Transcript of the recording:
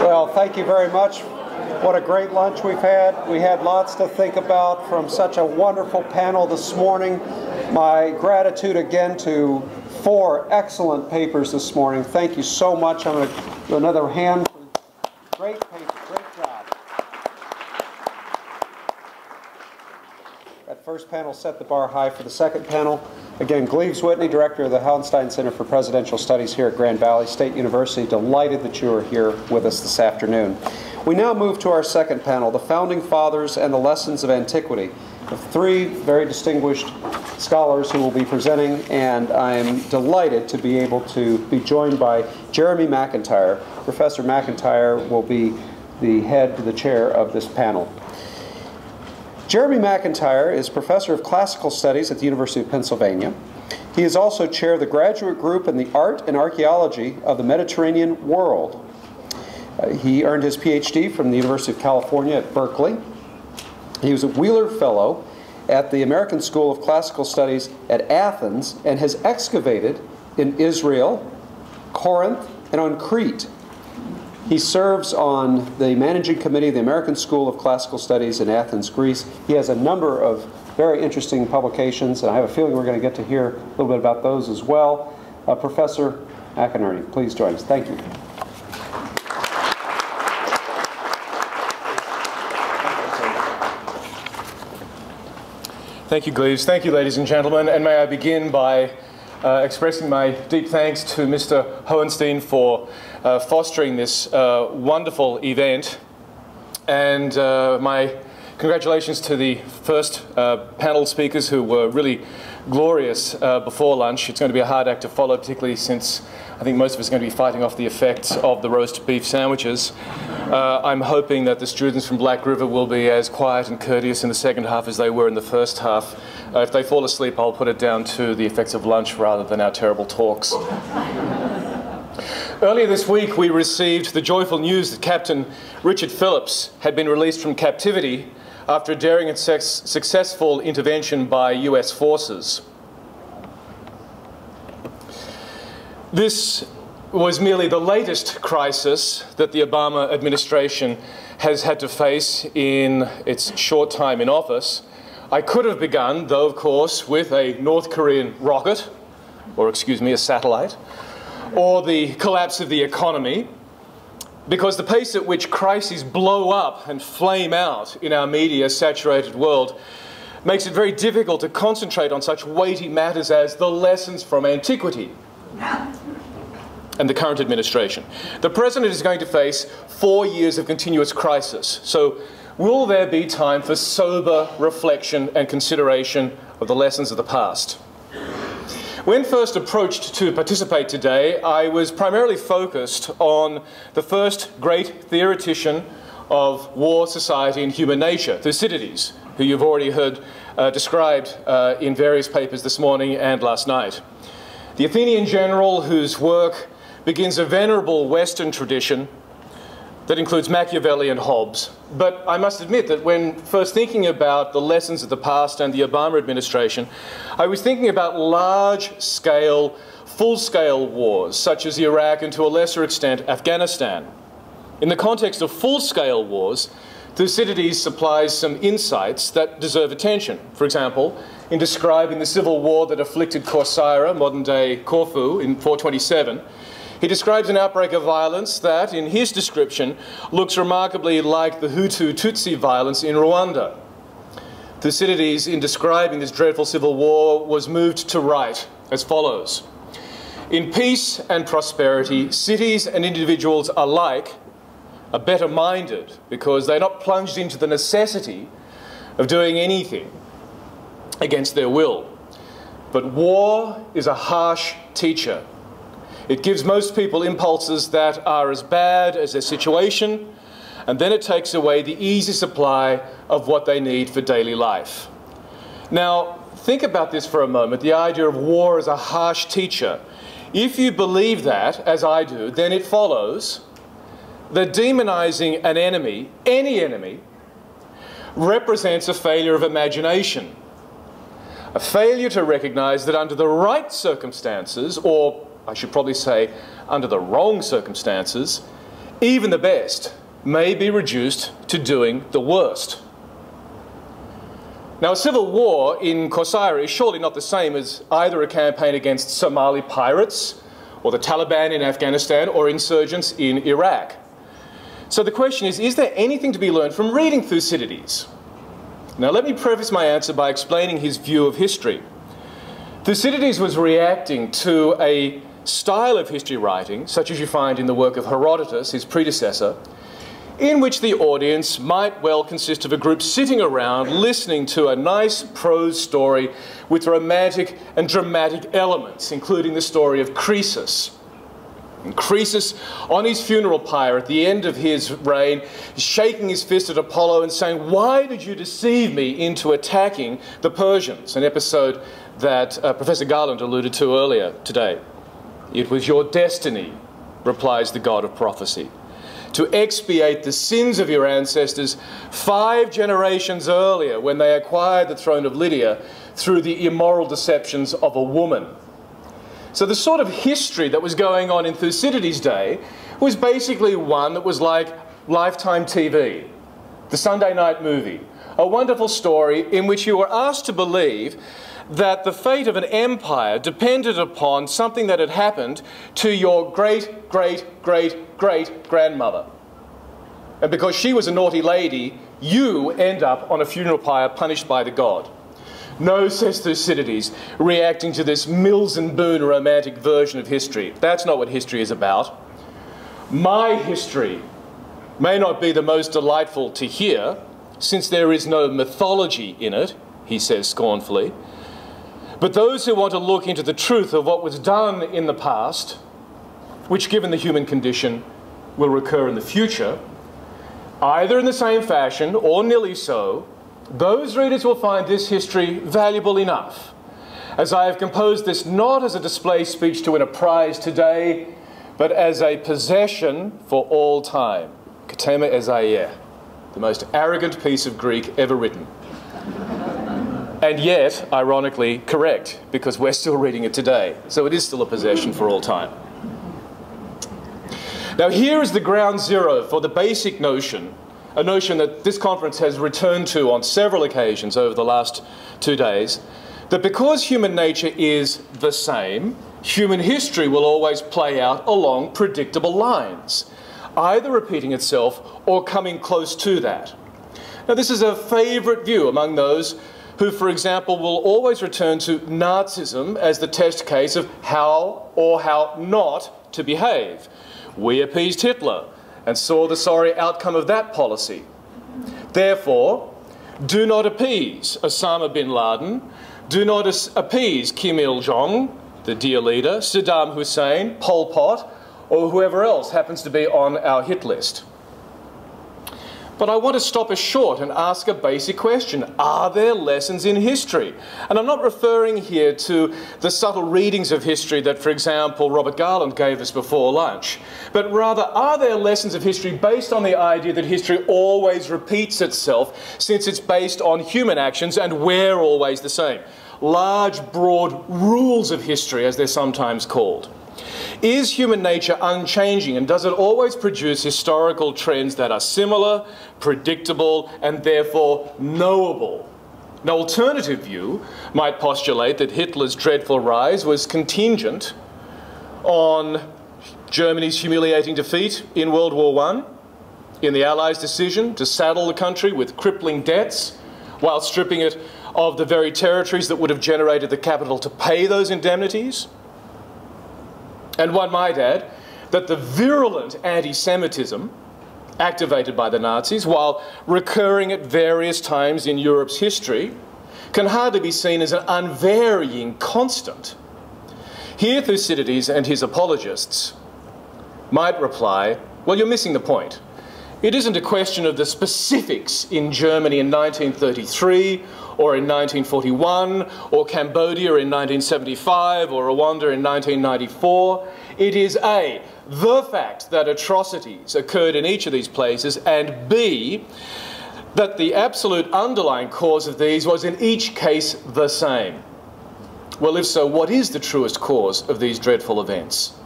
Well, thank you very much. What a great lunch we've had. We had lots to think about from such a wonderful panel this morning. My gratitude again to 4 excellent papers this morning. Thank you so much. I'm going to do another hand. Great paper. Great job. That first panel set the bar high for the second panel. Again, Gleaves Whitney, Director of the Hauenstein Center for Presidential Studies here at Grand Valley State University. Delighted that you are here with us this afternoon. We now move to our second panel, the Founding Fathers and the Lessons of Antiquity. The 3 very distinguished scholars who will be presenting, and I am delighted to be able to be joined by Jeremy McIntyre. Professor McIntyre will be the head to the chair of this panel. Jeremy McIntyre is Professor of Classical Studies at the University of Pennsylvania. He is also chair of the graduate group in the Art and Archaeology of the Mediterranean World. He earned his Ph.D. from the University of California at Berkeley. He was a Wheeler Fellow at the American School of Classical Studies at Athens and has excavated in Israel, Corinth, and on Crete. He serves on the managing committee of the American School of Classical Studies in Athens, Greece. He has a number of very interesting publications, and I have a feeling we're going to get to hear a little bit about those as well. Professor McInerney, please join us. Thank you. Thank you, Gleaves. Thank you, ladies and gentlemen. And may I begin by expressing my deep thanks to Mr. Hauenstein for fostering this wonderful event. And my congratulations to the first panel speakers who were really glorious before lunch. It's going to be a hard act to follow, particularly since I think most of us are going to be fighting off the effects of the roast beef sandwiches. I'm hoping that the students from Black River will be as quiet and courteous in the second half as they were in the first half. If they fall asleep, I'll put it down to the effects of lunch rather than our terrible talks. Earlier this week, we received the joyful news that Captain Richard Phillips had been released from captivity after a daring and successful intervention by US forces. This was merely the latest crisis that the Obama administration has had to face in its short time in office. I could have begun, though, of course, with a North Korean rocket, or excuse me, a satellite, or the collapse of the economy, because the pace at which crises blow up and flame out in our media-saturated world makes it very difficult to concentrate on such weighty matters as the lessons from antiquity and the current administration. The President is going to face 4 years of continuous crisis. So will there be time for sober reflection and consideration of the lessons of the past? When first approached to participate today, I was primarily focused on the first great theoretician of war, society, and human nature, Thucydides, who you've already heard described in various papers this morning and last night. The Athenian general whose work begins a venerable Western tradition that includes Machiavelli and Hobbes. But I must admit that when first thinking about the lessons of the past and the Obama administration, I was thinking about large-scale, full-scale wars, such as Iraq and to a lesser extent Afghanistan. In the context of full-scale wars, Thucydides supplies some insights that deserve attention. For example, in describing the civil war that afflicted Corcyra, modern-day Corfu, in 427, he describes an outbreak of violence that, in his description, looks remarkably like the Hutu-Tutsi violence in Rwanda. Thucydides, in describing this dreadful civil war, was moved to write as follows: "In peace and prosperity, cities and individuals alike are better minded because they're not plunged into the necessity of doing anything against their will. But war is a harsh teacher. It gives most people impulses that are as bad as their situation, and then it takes away the easy supply of what they need for daily life." Now, think about this for a moment, the idea of war as a harsh teacher. If you believe that, as I do, then it follows that demonizing an enemy, any enemy, represents a failure of imagination. A failure to recognize that under the right circumstances, or I should probably say under the wrong circumstances, even the best may be reduced to doing the worst. Now, a civil war in Corsair is surely not the same as either a campaign against Somali pirates, or the Taliban in Afghanistan, or insurgents in Iraq. So the question is there anything to be learned from reading Thucydides? Now, let me preface my answer by explaining his view of history. Thucydides was reacting to a style of history writing, such as you find in the work of Herodotus, his predecessor, in which the audience might well consist of a group sitting around listening to a nice prose story with romantic and dramatic elements, including the story of Croesus. And Croesus, on his funeral pyre at the end of his reign, is shaking his fist at Apollo and saying, "Why did you deceive me into attacking the Persians?" An episode that Professor Garland alluded to earlier today. "It was your destiny," replies the god of prophecy, "to expiate the sins of your ancestors 5 generations earlier when they acquired the throne of Lydia through the immoral deceptions of a woman." So the sort of history that was going on in Thucydides' day was basically one that was like Lifetime TV, the Sunday night movie, a wonderful story in which you were asked to believe that the fate of an empire depended upon something that had happened to your great-great-great-great-grandmother. And because she was a naughty lady, you end up on a funeral pyre punished by the god. No, says Thucydides, reacting to this Mills and Boon romantic version of history. That's not what history is about. My history may not be the most delightful to hear, since there is no mythology in it, he says scornfully. But those who want to look into the truth of what was done in the past, which given the human condition will recur in the future, either in the same fashion or nearly so, those readers will find this history valuable enough, as I have composed this not as a display speech to win a prize today, but as a possession for all time. Katema Ezaieh, the most arrogant piece of Greek ever written. And yet, ironically, correct, because we're still reading it today. So it is still a possession for all time. Now here is the ground zero for the basic notion, a notion that this conference has returned to on several occasions over the last 2 days, that because human nature is the same, human history will always play out along predictable lines, either repeating itself or coming close to that. Now this is a favourite view among those who, for example, will always return to Nazism as the test case of how or how not to behave. We appeased Hitler and saw the sorry outcome of that policy. Therefore, do not appease Osama bin Laden, do not appease Kim Il-jong, the dear leader, Saddam Hussein, Pol Pot, or whoever else happens to be on our hit list. But I want to stop us short and ask a basic question. Are there lessons in history? And I'm not referring here to the subtle readings of history that, for example, Robert Garland gave us before lunch. But rather, are there lessons of history based on the idea that history always repeats itself, since it's based on human actions and we're always the same? Large, broad rules of history, as they're sometimes called. Is human nature unchanging, and does it always produce historical trends that are similar, predictable, and therefore knowable? An alternative view might postulate that Hitler's dreadful rise was contingent on Germany's humiliating defeat in World War I, in the Allies' decision to saddle the country with crippling debts, while stripping it of the very territories that would have generated the capital to pay those indemnities. And one might add that the virulent anti-Semitism activated by the Nazis, while recurring at various times in Europe's history, can hardly be seen as an unvarying constant. Here Thucydides and his apologists might reply, well, you're missing the point. It isn't a question of the specifics in Germany in 1933, or in 1941, or Cambodia in 1975, or Rwanda in 1994. It is A, the fact that atrocities occurred in each of these places, and B, that the absolute underlying cause of these was in each case the same. Well, if so, what is the truest cause of these dreadful events?